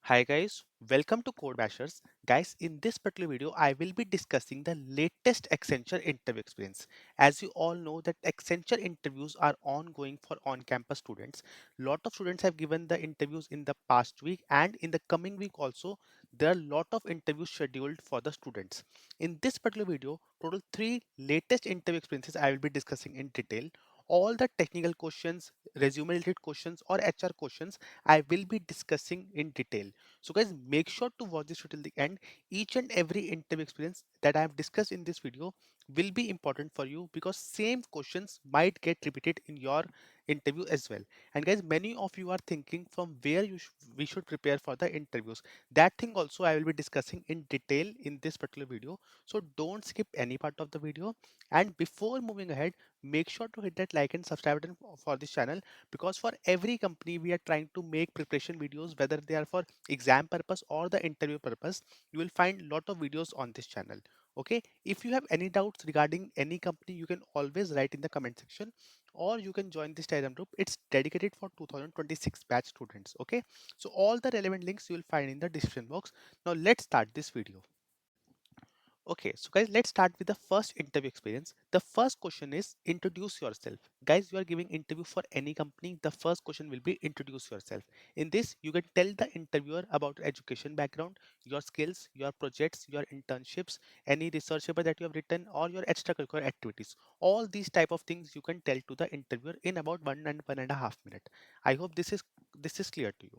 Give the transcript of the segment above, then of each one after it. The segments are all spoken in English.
Hi guys, welcome to Code Bashers. Guys, in this particular video, I will be discussing the latest Accenture interview experience. As you all know that Accenture interviews are ongoing for on-campus students. Lot of students have given the interviews in the past week and in the coming week also, there are lot of interviews scheduled for the students. In this particular video, total 3 latest interview experiences I will be discussing in detail. All the technical questions, resume related questions or HR questions I will be discussing in detail. So guys, make sure to watch this till the end. Each and every interview experience that I have discussed in this video will be important for you because same questions might get repeated in your interview as well. And guys, many of you are thinking from where we should prepare for the interviews. That thing also I will be discussing in detail in this particular video. So don't skip any part of the video. And before moving ahead, make sure to hit that like and subscribe button for this channel because for every company we are trying to make preparation videos, whether they are for exam purpose or the interview purpose. You will find lot of videos on this channel. Okay, if you have any doubts regarding any company, you can always write in the comment section or you can join this Telegram group. It's dedicated for 2026 batch students. Okay, so all the relevant links you will find in the description box. Now let's start this video. Okay, so guys, let's start with the first interview experience. The first question is introduce yourself. Guys, you are giving interview for any company. The first question will be introduce yourself. In this, you can tell the interviewer about your education background, your skills, your projects, your internships, any research paper that you have written, or your extracurricular activities. All these type of things you can tell to the interviewer in about 1 and 1.5 minutes. I hope this is clear to you.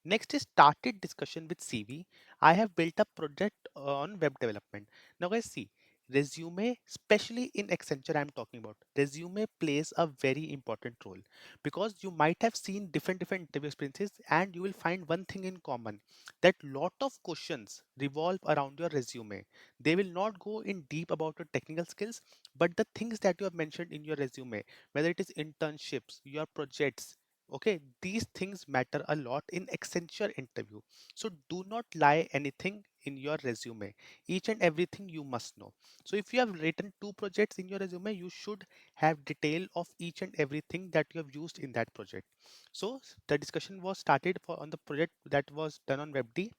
Next is started discussion with CV. I have built a project on web development. Now guys see, resume, especially in Accenture I'm talking about, resume plays a very important role because you might have seen different interview experiences and you will find one thing in common that lot of questions revolve around your resume. They will not go in deep about your technical skills, but the things that you have mentioned in your resume, whether it is internships, your projects, okay, these things matter a lot in Accenture interview. So do not lie anything in your resume. Each and everything you must know. So if you have written 2 projects in your resume, you should have detail of each and everything that you have used in that project. So the discussion was started for on the project that was done on webd.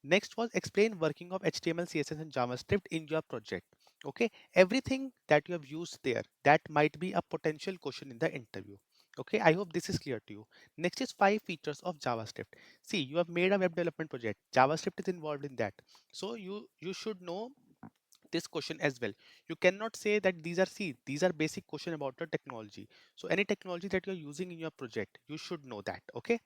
Next was explain working of HTML, CSS and JavaScript in your project. Okay, everything that you have used there, that might be a potential question in the interview. Okay, I hope this is clear to you. Next is 5 features of JavaScript. See, you have made a web development project. JavaScript is involved in that. So you should know this question as well. You cannot say that these are basic question about the technology. So any technology that you're using in your project, you should know that. Okay.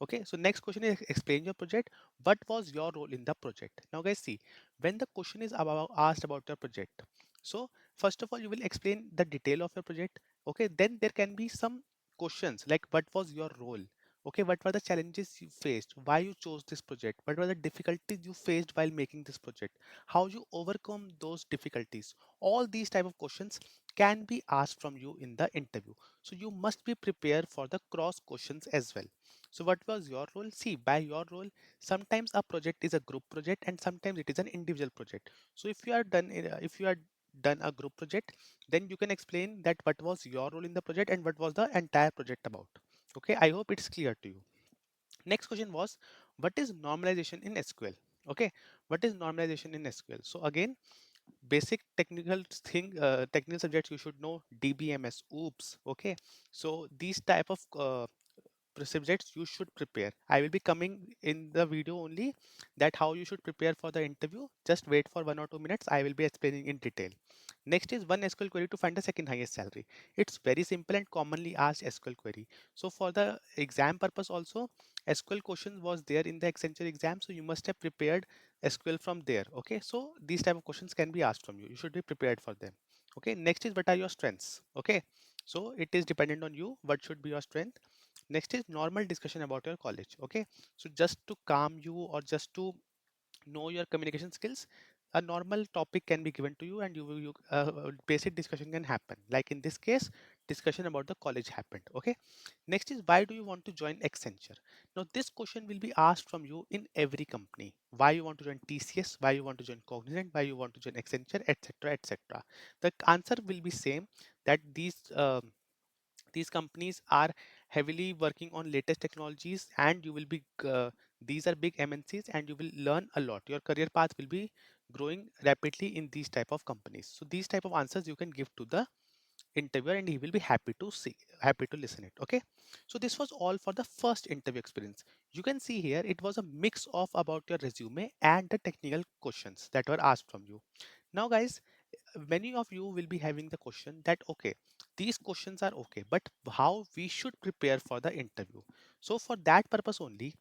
Okay, so next question is explain your project. What was your role in the project? Now, guys, see, when the question is about asked about your project, so first of all, you will explain the detail of your project. Okay, then there can be some questions like what was your role? Okay, what were the challenges you faced? Why you chose this project? What were the difficulties you faced while making this project? How you overcome those difficulties? All these type of questions can be asked from you in the interview. So you must be prepared for the cross questions as well. So what was your role? See, by your role, sometimes a project is a group project and sometimes it is an individual project. So if you are done a group project, then you can explain that what was your role in the project and what was the entire project about. Okay, I hope it's clear to you. Next question was, what is normalization in SQL? Okay, what is normalization in SQL? So again, basic technical subjects you should know DBMS. Oops. Okay, so these type of subjects you should prepare. I will be coming in the video only that how you should prepare for the interview. Just wait for 1 or 2 minutes. I will be explaining in detail. Next is one SQL query to find the second highest salary. It's very simple and commonly asked SQL query. So for the exam purpose also, SQL question was there in the Accenture exam. So you must have prepared SQL from there. Okay. So these type of questions can be asked from you. You should be prepared for them. Okay. Next is what are your strengths? Okay. So it is dependent on you. What should be your strength? Next is normal discussion about your college. Okay, so just to calm you or just to know your communication skills, a normal topic can be given to you and basic discussion can happen. Like in this case, discussion about the college happened. Okay, next is why do you want to join Accenture? Now this question will be asked from you in every company. Why you want to join TCS, why you want to join Cognizant, why you want to join Accenture, etc, etc. The answer will be same, that these companies are heavily working on latest technologies and you will be These are big MNCs and you will learn a lot. Your career path will be growing rapidly in these type of companies. So these type of answers you can give to the interviewer and he will be happy to listen it. Okay, so this was all for the first interview experience. You can see here it was a mix of about your resume and the technical questions that were asked from you. Now guys, many of you will be having the question that okay, these questions are okay, but how we should prepare for the interview. So for that purpose only,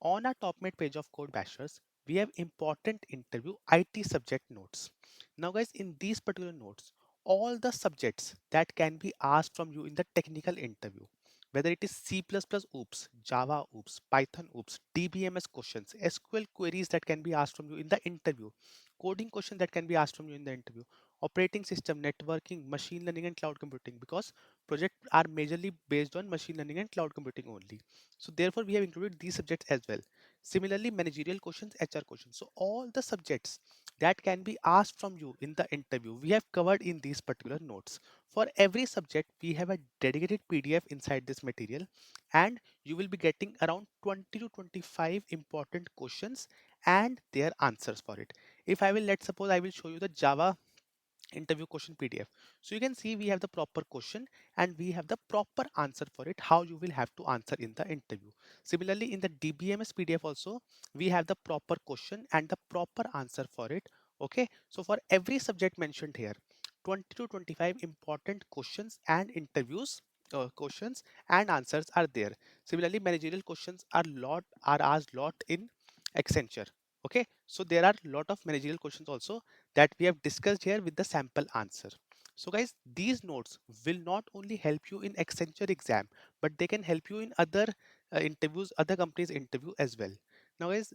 on our top mate page of Code Bashers, we have important interview IT subject notes. Now guys, in these particular notes, all the subjects that can be asked from you in the technical interview, whether it is C++ oops, Java oops, Python oops, DBMS questions, SQL queries that can be asked from you in the interview, coding questions that can be asked from you in the interview, operating system, networking, machine learning and cloud computing, because projects are majorly based on machine learning and cloud computing only. So therefore we have included these subjects as well. Similarly, managerial questions, HR questions. So all the subjects that can be asked from you in the interview, we have covered in these particular notes. For every subject, we have a dedicated PDF inside this material, and you will be getting around 20 to 25 important questions and their answers for it. If I will, let's suppose I will show you the Java interview question PDF. So you can see we have the proper question and we have the proper answer for it, how you will have to answer in the interview. Similarly, in the DBMS PDF also, we have the proper question and the proper answer for it. Okay, so for every subject mentioned here, 20 to 25 important questions and interviews questions and answers are there. Similarly, managerial questions are asked lot in Accenture. Okay, so there are lot of managerial questions also that we have discussed here with the sample answer. So guys, these notes will not only help you in Accenture exam, but they can help you in other interviews, other companies interview as well. Now guys,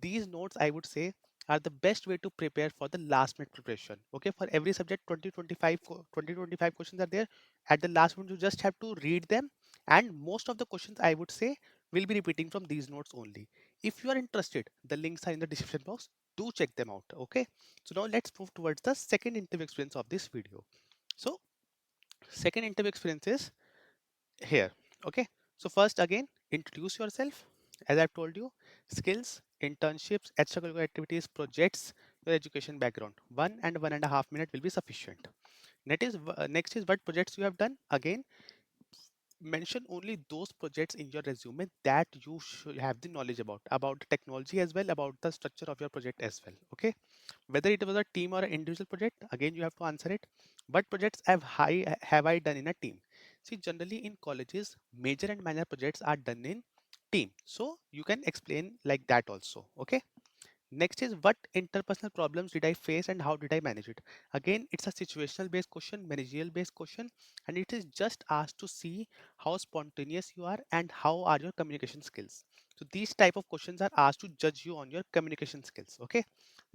these notes I would say are the best way to prepare for the last minute preparation. Okay, for every subject 20 25 questions are there. At the last minute you just have to read them, and most of the questions I would say will be repeating from these notes only. If you are interested, the links are in the description box. Do check them out. Okay, so now let's move towards the second interview experience of this video. So second interview experience is here. Okay, so first again, introduce yourself. As I've told you, skills, internships, extracurricular activities, projects, your education background. 1 and 1.5 minutes will be sufficient. Next is what projects you have done. Again, mention only those projects in your resume that you should have the knowledge about the technology as well, about the structure of your project as well. Okay, whether it was a team or an individual project, again you have to answer it. What projects have I done in a team? See, generally in colleges, major and minor projects are done in team, so you can explain like that also. Okay, next is what interpersonal problems did I face and how did I manage it? Again, it's a situational based question, managerial based question, and it is just asked to see how spontaneous you are and how are your communication skills. So these type of questions are asked to judge you on your communication skills. Okay.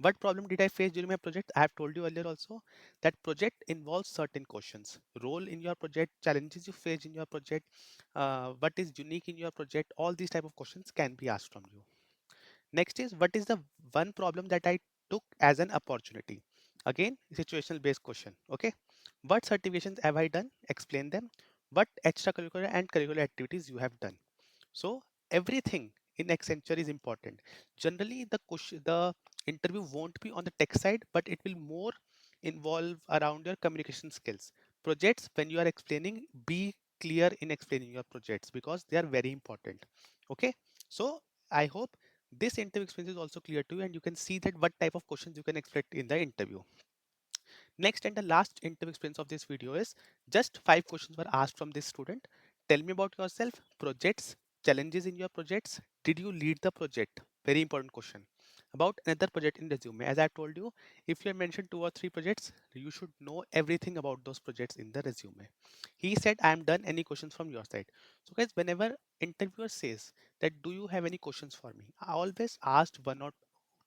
What problem did I face during my project? I have told you earlier also that project involves certain questions. Role in your project, challenges you face in your project, what is unique in your project, all these type of questions can be asked from you. Next is what is the one problem that I took as an opportunity? Again, situational based question. Okay. What certifications have I done? Explain them. What extracurricular and curricular activities you have done. So everything in Accenture is important. Generally, the interview won't be on the tech side, but it will more involve around your communication skills. Projects, when you are explaining, be clear in explaining your projects because they are very important. Okay, so I hope this interview experience is also clear to you, and you can see that what type of questions you can expect in the interview. Next and the last interview experience of this video is just 5 questions were asked from this student. Tell me about yourself, projects, challenges in your projects. Did you lead the project? Very important question. About another project in resume. As I told you, if you have mentioned 2 or 3 projects, you should know everything about those projects in the resume. He said, I am done. Any questions from your side? So guys, whenever interviewer says that do you have any questions for me, I always asked 1 or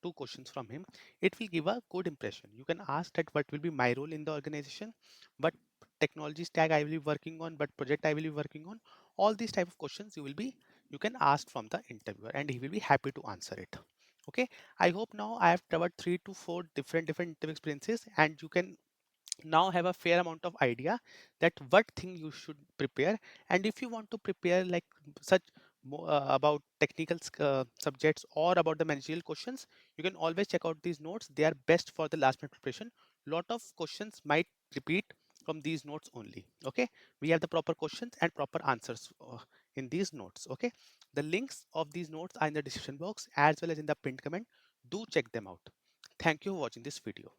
2 questions from him. It will give a good impression. You can ask that what will be my role in the organization, what technology stack I will be working on, what project I will be working on. All these type of questions you can ask from the interviewer and he will be happy to answer it. Okay, I hope now I have covered 3 to 4 different interview experiences and you can now have a fair amount of idea that what thing you should prepare. And if you want to prepare like such about technical subjects or about the managerial questions, you can always check out these notes. They are best for the last minute preparation. Lot of questions might repeat from these notes only. Okay, we have the proper questions and proper answers in these notes. Okay, the links of these notes are in the description box as well as in the pinned comment. Do check them out. Thank you for watching this video.